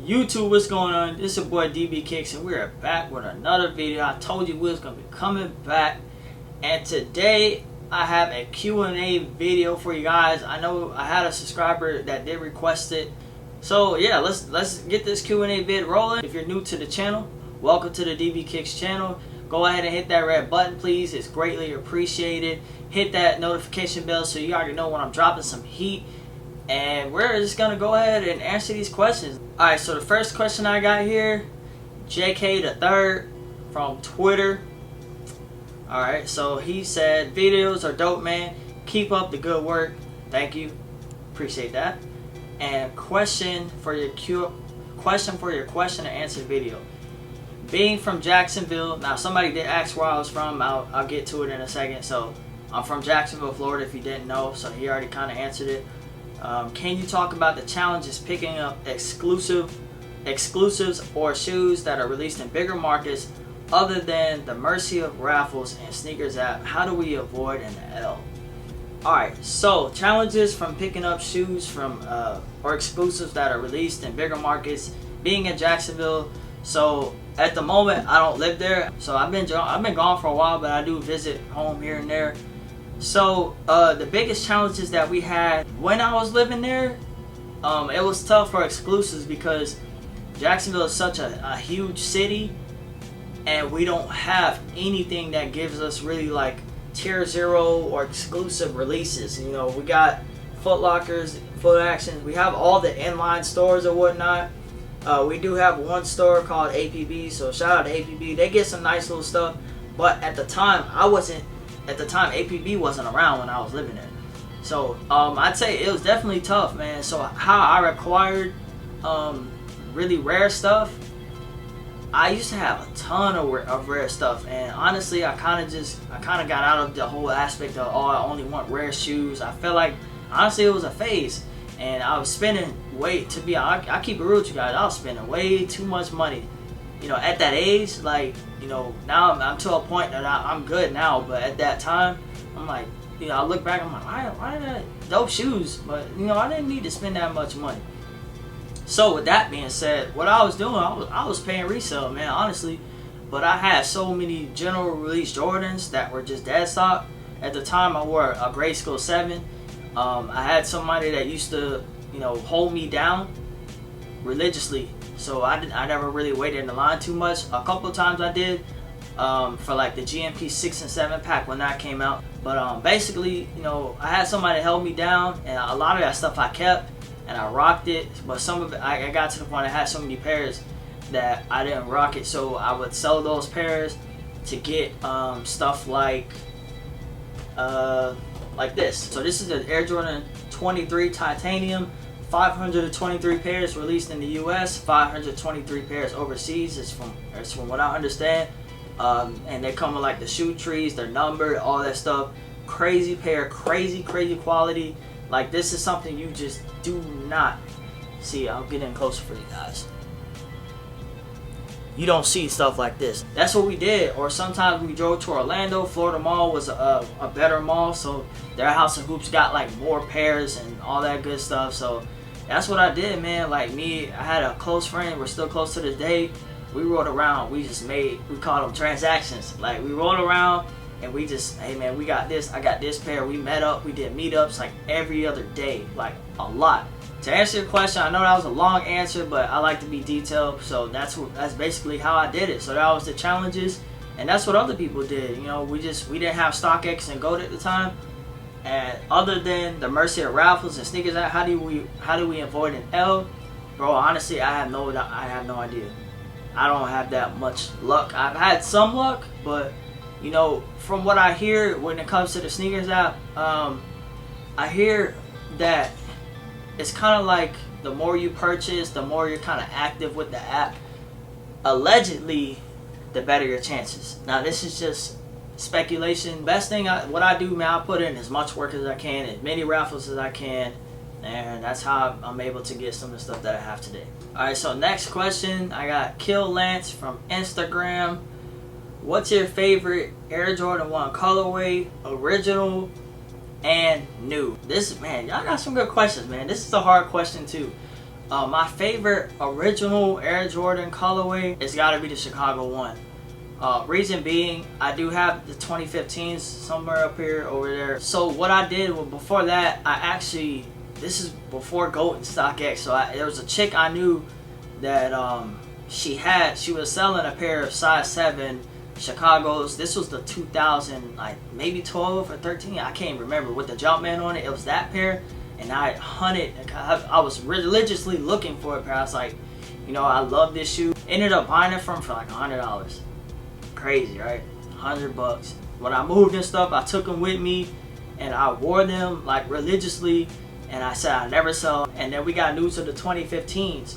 YouTube, what's going on? This is your boy DbKicks, and we're back with another video. I told you we was gonna be coming back, and today I have a Q&A video for you guys. I know I had a subscriber that did request it, so yeah, let's get this Q&A vid rolling. If you're new to the channel, welcome to the DbKicks channel. Go ahead and hit that red button, please. It's greatly appreciated. Hit that notification bell so you already know when I'm dropping some heat. And we're just gonna go ahead and answer these questions. Alright, so the first question I got here, JK the Third from Twitter. Alright, so he said, videos are dope, man. Keep up the good work. Thank you. Appreciate that. And question for your question and answer video. Being from Jacksonville, now somebody did ask where I was from. I'll get to it in a second. So I'm from Jacksonville, Florida, if you didn't know. So he already kind of answered it. Can you talk about the challenges picking up exclusives or shoes that are released in bigger markets other than the mercy of raffles and sneakers app? How do we avoid an L? Alright, so challenges from picking up shoes from or exclusives that are released in bigger markets. Being in Jacksonville, so at the moment I don't live there, so I've been gone for a while, but I do visit home here and there. So the biggest challenges that we had when I was living there, it was tough for exclusives because Jacksonville is such a huge city, and we don't have anything that gives us really like tier 0 or exclusive releases. You know, we got Foot Lockers, Foot Actions, we have all the inline stores or whatnot. We do have one store called APB, so shout out to APB. They get some nice little stuff, but at the time APB wasn't around when I was living there. So I'd say it was definitely tough, man. So how I acquired really rare stuff, I used to have a ton of rare stuff, and honestly I kind of got out of the whole aspect of, oh, I only want rare shoes. I felt like honestly it was a phase, and I was spending I keep it real with you guys, I was spending way too much money. You know, at that age, like, you know, now I'm to a point that I'm good now, but at that time, I'm like, you know, I look back, I'm like, why did I dope shoes? But, you know, I didn't need to spend that much money. So with that being said, what I was doing, I was paying resale, man, honestly. But I had so many general release Jordans that were just dead stock. At the time, I wore a grade school 7. I had somebody that used to, you know, hold me down religiously. So I never really waited in the line too much. A couple of times I did for like the GMP 6 and 7 pack when that came out. But basically, you know, I had somebody held me down, and a lot of that stuff I kept and I rocked it. But some of it, I got to the point I had so many pairs that I didn't rock it. So I would sell those pairs to get stuff like this. So this is an Air Jordan 23 Titanium. 523 pairs released in the US, 523 pairs overseas. It's from what I understand. And they come with like the shoe trees, they're numbered, all that stuff. Crazy pair, crazy quality. Like, this is something you just do not see. I'll get in closer for you guys. You don't see stuff like this. That's what we did. Or sometimes we drove to Orlando. Florida Mall was a better mall, so their House of Hoops got like more pairs and all that good stuff. So that's what I did, man. Like me, I had a close friend, we're still close to this day. We rode around, we called them transactions. Like, we rode around and we just, hey man, we got this, I got this pair. We met up, we did meetups like every other day, like a lot. To answer your question, I know that was a long answer, but I like to be detailed, so that's basically how I did it. So that was the challenges, and that's what other people did. You know, we didn't have StockX and Goat at the time. And other than the mercy of raffles and sneakers, how do we avoid an L? Bro, honestly, I have no idea. I don't have that much luck. I've had some luck, but you know, from what I hear when it comes to the sneakers app, I hear that it's kind of like the more you purchase, the more you're kind of active with the app. Allegedly, the better your chances. Now, this is just speculation. Best thing, what I do, man, I put in as much work as I can, as many raffles as I can, and that's how I'm able to get some of the stuff that I have today. Alright, so next question, I got Kill Lance from Instagram. What's your favorite Air Jordan 1 colorway, original and new? This, man, y'all got some good questions, man. This is a hard question too. My favorite original Air Jordan colorway has got to be the Chicago 1. Reason being, I do have the 2015s somewhere up here over there. So what I did, well, before that, this is before Goat and StockX. So there was a chick I knew that she was selling a pair of size 7 Chicago's. This was the 2000, like maybe 12 or 13, I can't remember, with the Jumpman on it. It was that pair, and I hunted. I was religiously looking for a pair. I was like, you know, I love this shoe. Ended up buying it for like $100. Crazy, right? $100. When I moved and stuff, I took them with me, and I wore them like religiously. And I said I never sell. And then we got news of the 2015s.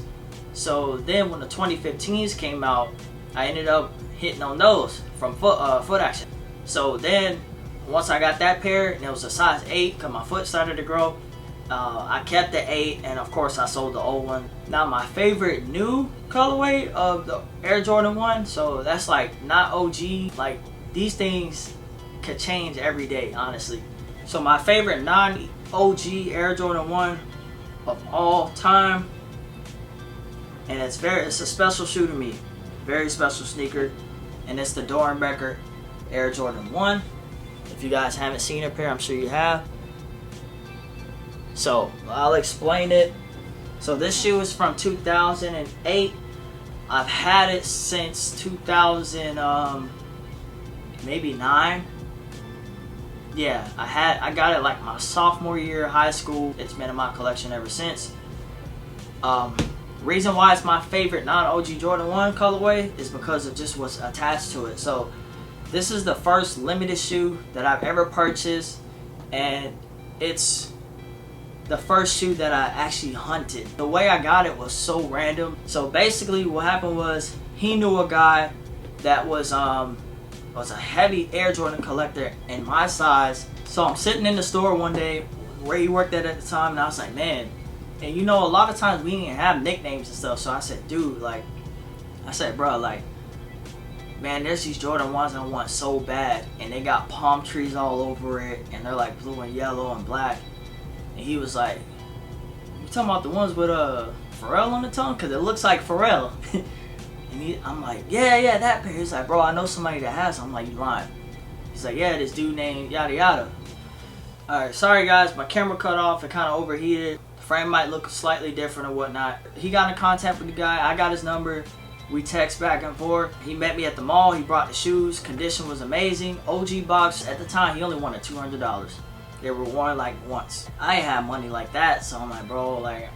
So then when the 2015s came out, I ended up hitting on those from Foot Action. So then once I got that pair, and it was a size 8 because my foot started to grow, I kept the 8, and of course I sold the old one. Now my favorite new colorway of the Air Jordan 1, so that's like not OG. Like, these things could change every day, honestly. So my favorite non-OG Air Jordan 1 of all time, and it's a special shoe to me, very special sneaker, and it's the Doernbecher Air Jordan 1. If you guys haven't seen a pair, I'm sure you have. So I'll explain it. So this shoe is from 2008. I've had it since 2000, maybe 9. Yeah, I got it like my sophomore year of high school. It's been in my collection ever since. Reason why it's my favorite non-OG Jordan 1 colorway is because of just what's attached to it. So this is the first limited shoe that I've ever purchased, and it's the first shoe that I actually hunted. The way I got it was so random. So basically what happened was, he knew a guy that was a heavy Air Jordan collector in my size. So I'm sitting in the store one day where he worked at the time, and I was like, man, and you know, a lot of times we didn't have nicknames and stuff. So I said, dude, like, bro, like, man, there's these Jordan 1s I want so bad, and they got palm trees all over it, and they're like blue and yellow and black. And he was like, you talking about the ones with Pharrell on the tongue? Because it looks like Pharrell. And I'm like, yeah, that pair. He's like, bro, I know somebody that has them. I'm like, you lying? He's like, yeah, this dude named yada yada. Alright, sorry guys, my camera cut off. It kind of overheated. The frame might look slightly different or whatnot. He got in contact with the guy. I got his number. We text back and forth. He met me at the mall. He brought the shoes. Condition was amazing. OG box. At the time, he only wanted $200. They were worn like once. I ain't have money like that, so I'm like, bro, like,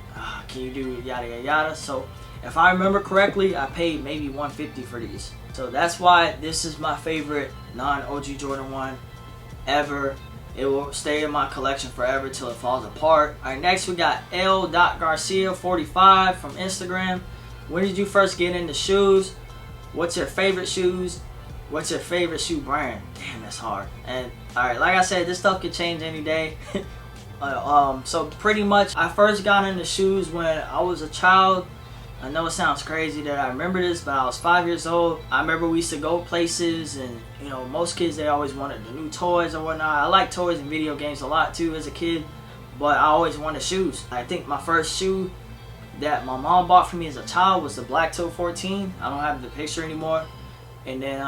can you do yada yada yada? So if I remember correctly, I paid maybe $150 for these. So that's why this is my favorite non-OG Jordan 1 ever. It will stay in my collection forever till it falls apart. Alright, next we got L.Garcia45 from Instagram. When did you first get into shoes? What's your favorite shoes? What's your favorite shoe brand? Damn, that's hard. And alright, like I said, this stuff could change any day. So pretty much, I first got into shoes when I was a child. I know it sounds crazy that I remember this, but I was 5 years old. I remember we used to go places, and you know, most kids, they always wanted the new toys or whatnot. I like toys and video games a lot too as a kid, but I always wanted shoes. I think my first shoe that my mom bought for me as a child was the Black Toe 14. I don't have the picture anymore. And then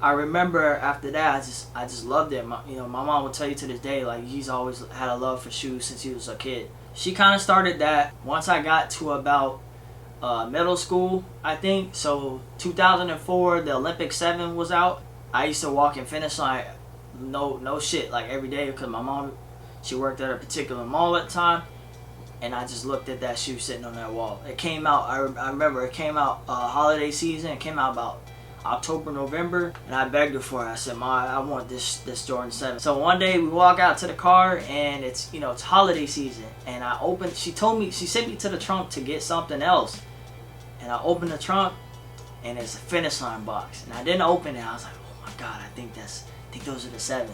I remember after that, I just loved it. My mom will tell you to this day, like, he's always had a love for shoes since he was a kid. She kind of started that once I got to about middle school, I think. So 2004, the Olympic 7 was out. I used to walk in finish line, no shit, like every day, because my mom, she worked at a particular mall at the time, and I just looked at that shoe sitting on that wall. It came out, I remember it came out holiday season. It came out about October, November, and I begged her for it. I said, Ma, I want this Jordan 7. So one day we walk out to the car, and it's, you know, it's holiday season, and I opened, she sent me to the trunk to get something else, and I opened the trunk, and it's a finish line box, and I didn't open it. I was like, oh my god, I think those are the 7s.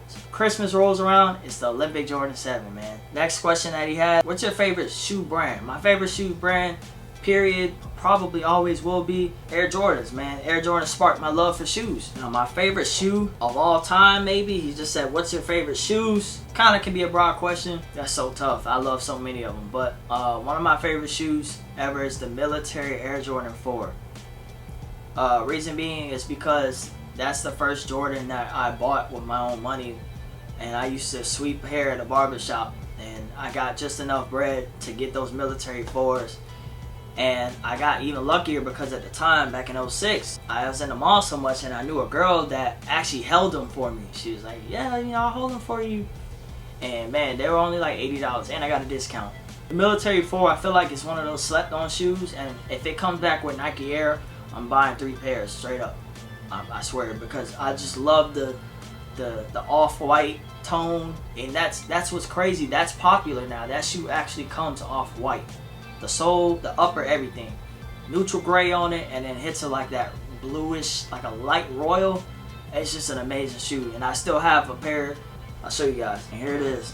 So Christmas rolls around, it's the Olympic Jordan 7, man. Next question that he had, what's your favorite shoe brand? My favorite shoe brand, period, probably always will be Air Jordans, man. Air Jordans sparked my love for shoes. You know, my favorite shoe of all time, maybe. He just said, what's your favorite shoes? Kind of can be a broad question. That's so tough. I love so many of them. But one of my favorite shoes ever is the military Air Jordan 4. Reason being is because that's the first Jordan that I bought with my own money. And I used to sweep hair at a barbershop. And I got just enough bread to get those military 4s. And I got even luckier because at the time, back in 06, I was in the mall so much and I knew a girl that actually held them for me. She was like, yeah, you know, I'll hold them for you. And man, they were only like $80 and I got a discount. The military 4, I feel like it's one of those slept on shoes. And if it comes back with Nike Air, I'm buying 3 pairs straight up. I swear, because I just love the off-white tone, and that's what's crazy. That's popular now. That shoe actually comes off-white. The sole, the upper, everything. Neutral gray on it, and then hits it like that bluish, like a light royal. It's just an amazing shoe, and I still have a pair. I'll show you guys, and here it is.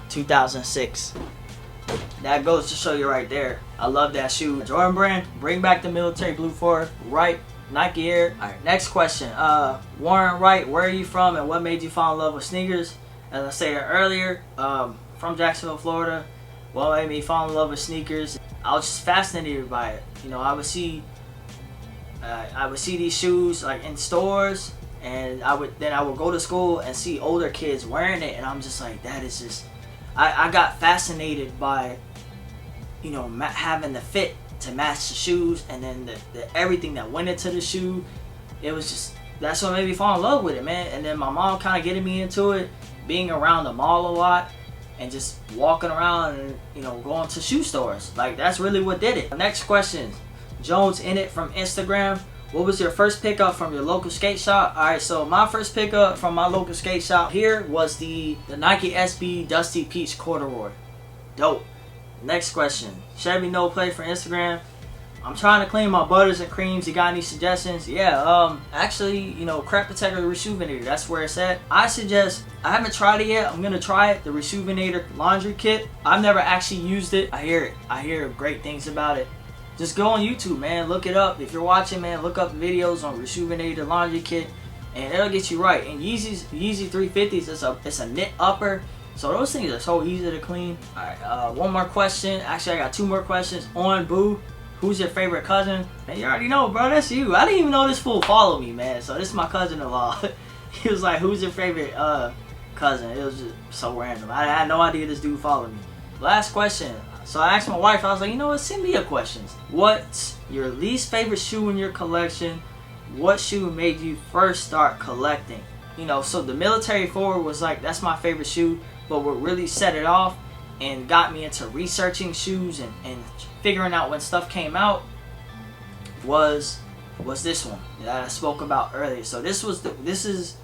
2006. That goes to show you right there. I love that shoe. Jordan brand, bring back the military blue 4, right? Nike Air. Alright, next question. Warren Wright, where are you from and what made you fall in love with sneakers? As I said earlier, from Jacksonville, Florida. What made me fall in love with sneakers? I was just fascinated by it. You know, I would see these shoes like in stores, and I would go to school and see older kids wearing it, and I'm just like, that is just. I got fascinated by, you know, having the fit to match the shoes, and then the everything that went into the shoe. It was just, that's what made me fall in love with it, man. And then my mom kind of getting me into it, being around the mall a lot and just walking around and, you know, going to shoe stores. Like, that's really what did it. Next question, Jones in it from Instagram. What was your first pickup from your local skate shop? Alright, so my first pickup from my local skate shop here was the Nike SB Dusty Peach Corduroy. Dope. Next question. Chevy No Play for Instagram. I'm trying to clean my butters and creams. You got any suggestions? Yeah, actually, you know, Crep Protector Rejuvenator. That's where it's at. I suggest, I haven't tried it yet. I'm going to try it. The Rejuvenator Laundry Kit. I've never actually used it. I hear great things about it. Just go on YouTube, man. Look it up. If you're watching, man, look up videos on Rejuvenator Laundry Kit. And it'll get you right. And Yeezy 350s, it's a knit upper. So those things are so easy to clean. Alright, one more question. Actually, I got 2 more questions. On Boo, who's your favorite cousin? Man, you already know, bro. That's you. I didn't even know this fool followed me, man. So this is my cousin-in-law. He was like, who's your favorite cousin? It was just so random. I had no idea this dude followed me. Last question. So I asked my wife, I was like, you know what? Send me your questions. What's your least favorite shoe in your collection? What shoe made you first start collecting? You know, so the military 4 was like, that's my favorite shoe. But what really set it off and got me into researching shoes and figuring out when stuff came out was this one that I spoke about earlier. So this is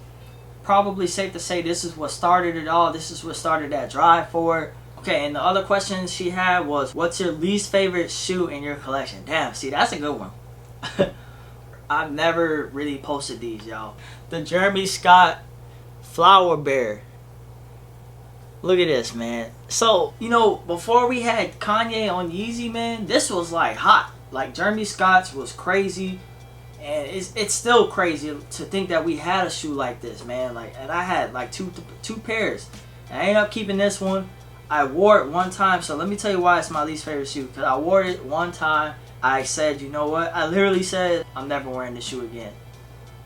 probably safe to say this is what started it all. This is what started that drive for it. Okay, and the other question she had was, what's your least favorite shoe in your collection? Damn, see, that's a good one. I've never really posted these, y'all. The Jeremy Scott Flower Bear. Look at this, man. So, you know, before we had Kanye on Yeezy, man, this was like hot. Like, Jeremy Scott's was crazy. And it's still crazy to think that we had a shoe like this, man. Like, and I had like two pairs. And I ended up keeping this one. I wore it one time. So let me tell you why it's my least favorite shoe. Because I wore it one time. I said, you know what? I literally said, I'm never wearing this shoe again.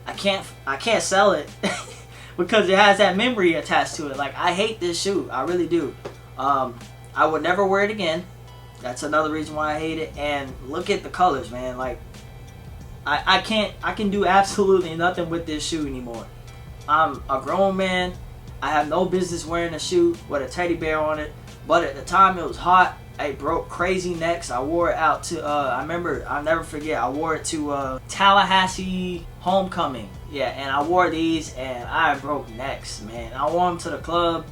I can't sell it. Because it has that memory attached to it. Like, I hate this shoe. I really do. I would never wear it again. That's another reason why I hate it. And look at the colors, man. Like, I can do absolutely nothing with this shoe anymore. I'm a grown man. I have no business wearing a shoe with a teddy bear on it. But at the time, it was hot. It broke crazy necks. I wore it out to, I'll never forget, I wore it to Tallahassee homecoming. Yeah, and I wore these and I broke necks, man. I wore them to the club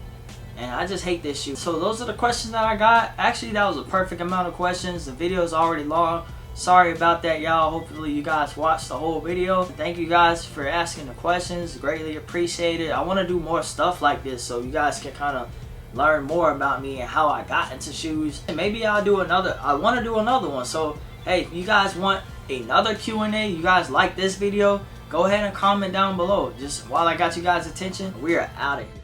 and I just hate this shoe. So those are the questions that I got. Actually, that was a perfect amount of questions. The video is already long. Sorry about that, y'all. Hopefully you guys watched the whole video. Thank you guys for asking the questions. Greatly appreciated. I want to do more stuff like this so you guys can kind of learn more about me and how I got into shoes. And maybe I want to do another one. So hey, if you guys want another Q&A, you guys like this video, go ahead and comment down below. Just while I got you guys' attention, we are out of here.